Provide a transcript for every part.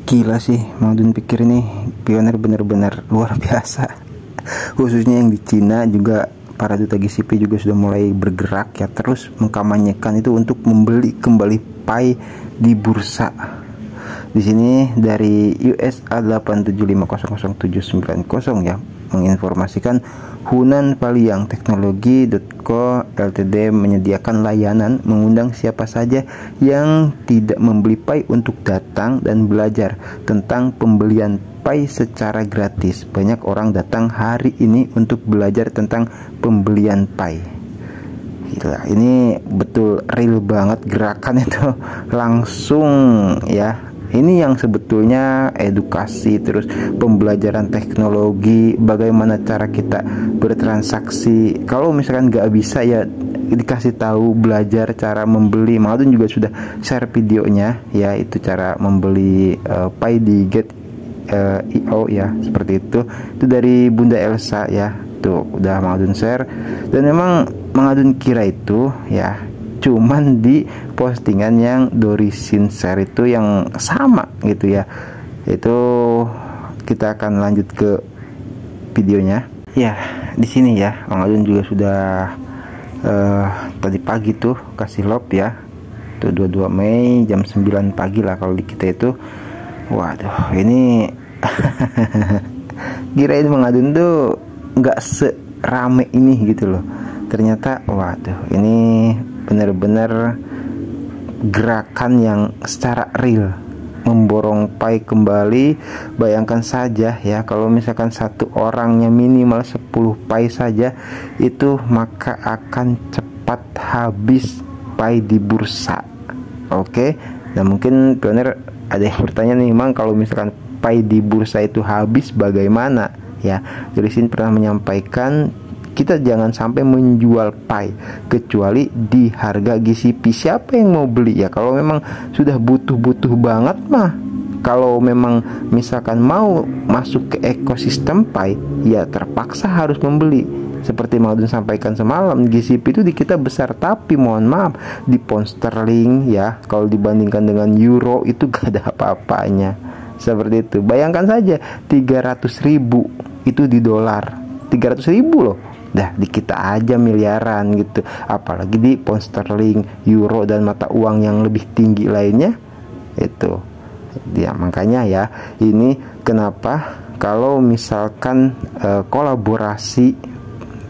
Gila sih, Mang Dun pikir ini pioner bener-bener luar biasa. Khususnya yang di Cina juga, para duta GCP juga sudah mulai bergerak ya, terus mengkampanyekan itu untuk membeli kembali Pi di bursa. Di sini dari USA 875000790 ya, menginformasikan Hunan Paliang Teknologi.co Ltd menyediakan layanan mengundang siapa saja yang tidak membeli Pi untuk datang dan belajar tentang pembelian Pi secara gratis. Banyak orang datang hari ini untuk belajar tentang pembelian Pi. Gila, ini betul real banget gerakan itu langsung ya. Ini yang sebetulnya edukasi, terus pembelajaran teknologi, bagaimana cara kita bertransaksi. Kalau misalkan nggak bisa ya dikasih tahu, belajar cara membeli. Mang Dun juga sudah share videonya ya, itu cara membeli Pi di Get.io ya, seperti itu. Itu dari Bunda Elsa ya, tuh udah Mang Dun share. Dan memang Mang Dun kira itu ya cuman di postingan yang Dorisin share itu yang sama gitu ya. Itu kita akan lanjut ke videonya. Ya, di sini ya Mang Dun juga sudah tadi pagi tuh kasih love ya. Tuh 22 Mei jam 9 pagi lah kalau di kita itu. Waduh, ini kirain Mang Dun tuh nggak serame ini gitu loh. Ternyata waduh, ini benar-benar gerakan yang secara real memborong Pi kembali. Bayangkan saja ya, kalau misalkan satu orangnya minimal 10 Pi saja itu, maka akan cepat habis Pi di bursa. Oke, nah mungkin pioner ada yang bertanya nih, Mang, kalau misalkan Pi di bursa itu habis bagaimana ya? Dari sini pernah menyampaikan kita jangan sampai menjual Pi kecuali di harga GCP. Siapa yang mau beli ya? Kalau memang sudah butuh banget mah, kalau memang misalkan mau masuk ke ekosistem Pi ya terpaksa harus membeli. Seperti Mang Dun sampaikan semalam, GCP itu di kita besar, tapi mohon maaf di pound sterling ya, kalau dibandingkan dengan euro itu gak ada apa-apanya. Seperti itu. Bayangkan saja 300.000 itu di dolar, 300.000 loh. Dah di kita aja miliaran gitu, apalagi di pound sterling, euro, dan mata uang yang lebih tinggi lainnya itu ya. Makanya ya, ini kenapa kalau misalkan kolaborasi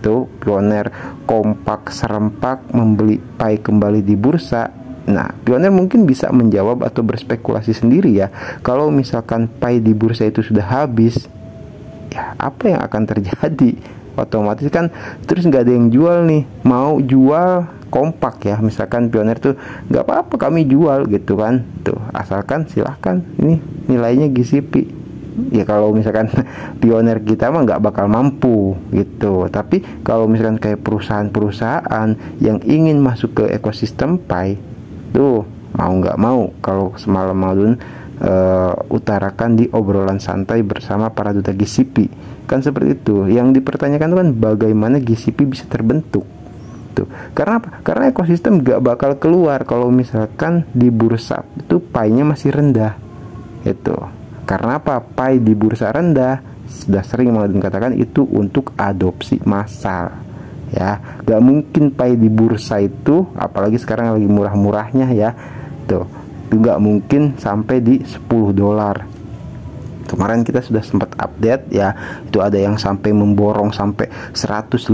tuh pioner kompak serempak membeli Pi kembali di bursa. Nah, pioner mungkin bisa menjawab atau berspekulasi sendiri ya, kalau misalkan Pi di bursa itu sudah habis ya, apa yang akan terjadi? Otomatis kan terus nggak ada yang jual nih. Mau jual kompak ya, misalkan pioner tuh nggak apa-apa kami jual gitu kan, tuh asalkan silahkan, ini nilainya GCP ya. Kalau misalkan pioner kita mah nggak bakal mampu gitu. Tapi kalau misalkan kayak perusahaan-perusahaan yang ingin masuk ke ekosistem Pi tuh, mau nggak mau, kalau semalam Mang Dun utarakan di obrolan santai bersama para duta GCP kan seperti itu. Yang dipertanyakan kan bagaimana GCP bisa terbentuk tuh. Karena apa? Karena ekosistem gak bakal keluar kalau misalkan di bursa itu Pi-nya masih rendah itu. Karena apa? Pi di bursa rendah, sudah sering Mang Dun katakan itu untuk adopsi massal ya. Gak mungkin Pi di bursa itu, apalagi sekarang lagi murah-murahnya ya tuh, nggak mungkin sampai di 10 dolar. Kemarin kita sudah sempat update ya, itu ada yang sampai memborong sampai 155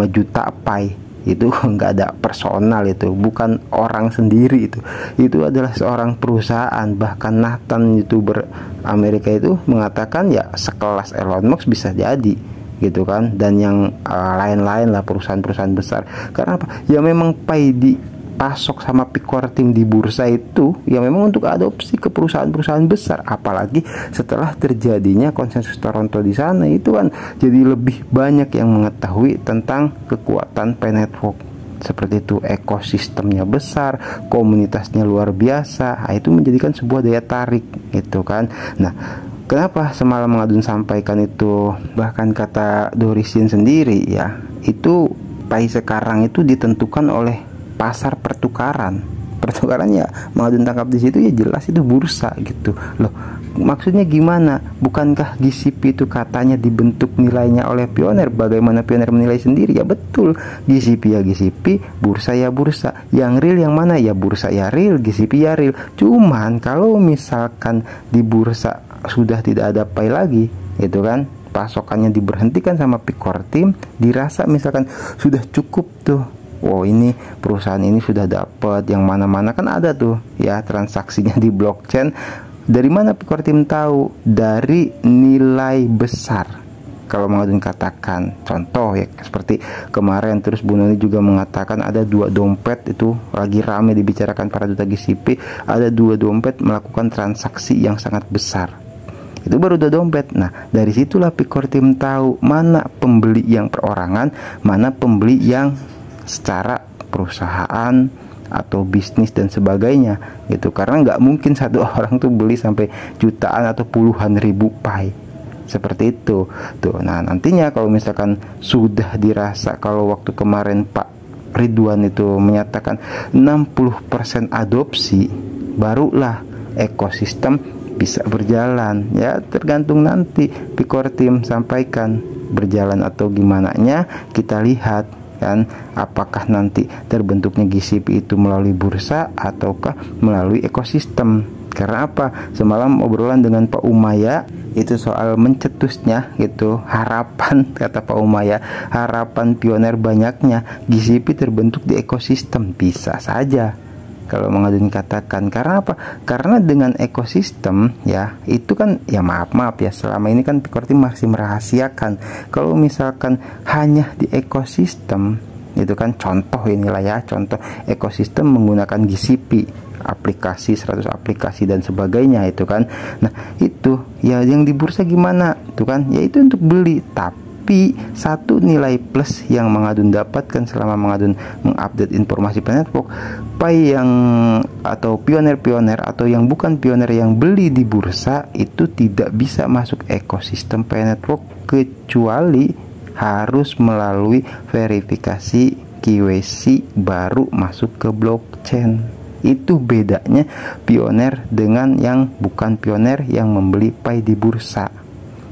juta Pi. Itu nggak ada personal, itu bukan orang sendiri, itu adalah seorang perusahaan. Bahkan Nathan, YouTuber Amerika itu mengatakan ya sekelas Elon Musk bisa jadi gitu kan, dan yang lain-lain lah, perusahaan-perusahaan besar. Karena apa? Ya memang Pi di pasok sama Core Team di bursa itu ya memang untuk adopsi ke perusahaan-perusahaan besar. Apalagi setelah terjadinya konsensus Toronto di sana, itu kan jadi lebih banyak yang mengetahui tentang kekuatan Pi Network. Seperti itu, ekosistemnya besar, komunitasnya luar biasa. Nah, itu menjadikan sebuah daya tarik gitu kan. Nah, kenapa semalam Mang Dun sampaikan itu, bahkan kata Dorisin sendiri ya, itu Pi sekarang itu ditentukan oleh pasar pertukaran pertukaran ya Mang Adun tangkap di situ ya jelas itu bursa gitu loh. Maksudnya gimana? Bukankah GCP itu katanya dibentuk nilainya oleh Pioneer? Bagaimana Pioneer menilai sendiri? Ya betul, GCP ya GCP, bursa ya bursa. Yang real yang mana? Ya bursa ya real, GCP ya real. Cuman kalau misalkan di bursa sudah tidak ada pay lagi, gitu kan, pasokannya diberhentikan sama Picor Team, dirasa misalkan sudah cukup tuh. Wow, ini perusahaan ini sudah dapat yang mana-mana, kan ada tuh ya transaksinya di blockchain. Dari mana Picor Team tahu? Dari nilai besar. Kalau Mang Adun katakan contoh ya seperti kemarin, terus Bu Noni juga mengatakan ada 2 dompet itu lagi rame dibicarakan para duta GCP, ada 2 dompet melakukan transaksi yang sangat besar. Itu baru 2 dompet. Nah, dari situlah Picor Team tahu mana pembeli yang perorangan, mana pembeli yang secara perusahaan atau bisnis dan sebagainya gitu. Karena nggak mungkin satu orang tuh beli sampai jutaan atau puluhan ribu pay seperti itu tuh. Nah, nantinya kalau misalkan sudah dirasa, kalau waktu kemarin Pak Ridwan itu menyatakan 60% adopsi, barulah ekosistem bisa berjalan ya. Tergantung nanti Picor Team sampaikan berjalan atau gimana nya, kita lihat kan, apakah nanti terbentuknya GCP itu melalui bursa ataukah melalui ekosistem. Karena apa? Semalam obrolan dengan Pak Umaya itu soal mencetusnya gitu, harapan kata Pak Umaya, harapan Pioneer banyaknya GCP terbentuk di ekosistem. Bisa saja kalau Mang Adun katakan. Karena apa? Karena dengan ekosistem ya, itu kan ya maaf ya, selama ini kan Picor Team masih merahasiakan. Kalau misalkan hanya di ekosistem itu kan, contoh inilah ya, contoh ekosistem menggunakan GCP, aplikasi 100 aplikasi dan sebagainya itu kan. Nah, itu ya yang di bursa gimana? Itu kan ya itu untuk beli. Tapi satu nilai plus yang Mang Adun dapatkan selama Mang Adun mengupdate informasi Pay Network, pay yang atau pioner atau yang bukan pioner yang beli di bursa itu tidak bisa masuk ekosistem Pay Network kecuali harus melalui verifikasi KYC baru masuk ke blockchain. Itu bedanya pioner dengan yang bukan pioner yang membeli pay di bursa.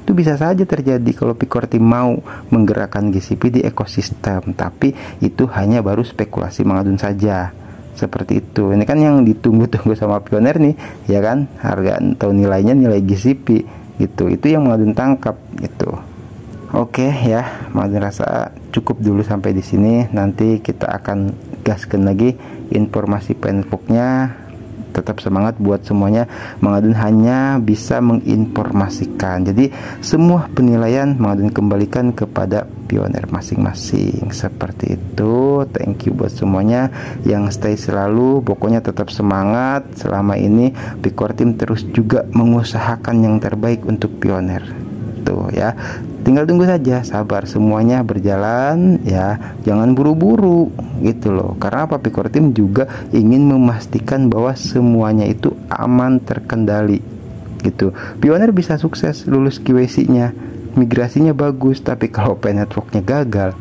Itu bisa saja terjadi kalau Picor Team mau menggerakkan GCP di ekosistem, tapi itu hanya baru spekulasi Mang Adun saja. Seperti itu. Ini kan yang ditunggu-tunggu sama Pioneer nih, ya kan? Harga atau nilainya, nilai GCP gitu. Itu yang Mang Adun tangkap gitu. Oke ya, Mang Adun rasa cukup dulu sampai di sini. Nanti kita akan gaskan lagi informasi Pay Network-nya. Tetap semangat buat semuanya. Mang Adun hanya bisa menginformasikan. Jadi semua penilaian Mang Adun kembalikan kepada pioner masing-masing. Seperti itu. Thank you buat semuanya yang stay selalu. Pokoknya tetap semangat. Selama ini Picor Team terus juga mengusahakan yang terbaik untuk pioner. Tuh ya. Tinggal tunggu saja, sabar, semuanya berjalan ya, jangan buru-buru gitu loh. Karena apa? Picor Team juga ingin memastikan bahwa semuanya itu aman, terkendali gitu. Pioner bisa sukses lulus KYC-nya, migrasinya bagus, tapi kalau Pay Network-nya gagal,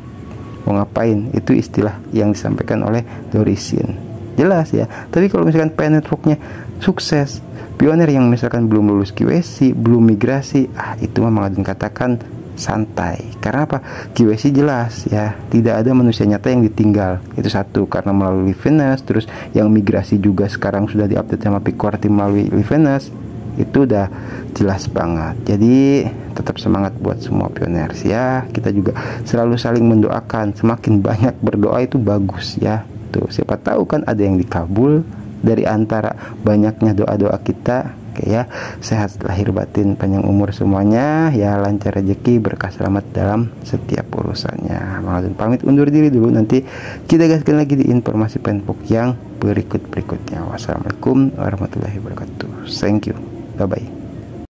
mau ngapain? Itu istilah yang disampaikan oleh Dorisin. Jelas ya. Tapi kalau misalkan Pay Network-nya sukses, pioner yang misalkan belum lulus KYC, belum migrasi, itu mah Mang Adun katakan santai. Karena apa? KYC jelas ya, tidak ada manusia nyata yang ditinggal. Itu satu, karena melalui Livenus. Terus yang migrasi juga sekarang sudah diupdate sama Picor Team melalui Livenus. Itu udah jelas banget. Jadi tetap semangat buat semua pioners ya. Kita juga selalu saling mendoakan. Semakin banyak berdoa itu bagus ya. Tuh, siapa tahu kan ada yang dikabul dari antara banyaknya doa-doa kita. Oke ya, sehat lahir batin, panjang umur semuanya ya, lancar rezeki, berkah, selamat dalam setiap urusannya. Mang Adun pamit undur diri dulu, nanti kita gaskan lagi di informasi Pay Network yang berikutnya. Wassalamualaikum warahmatullahi wabarakatuh. Thank you, bye bye.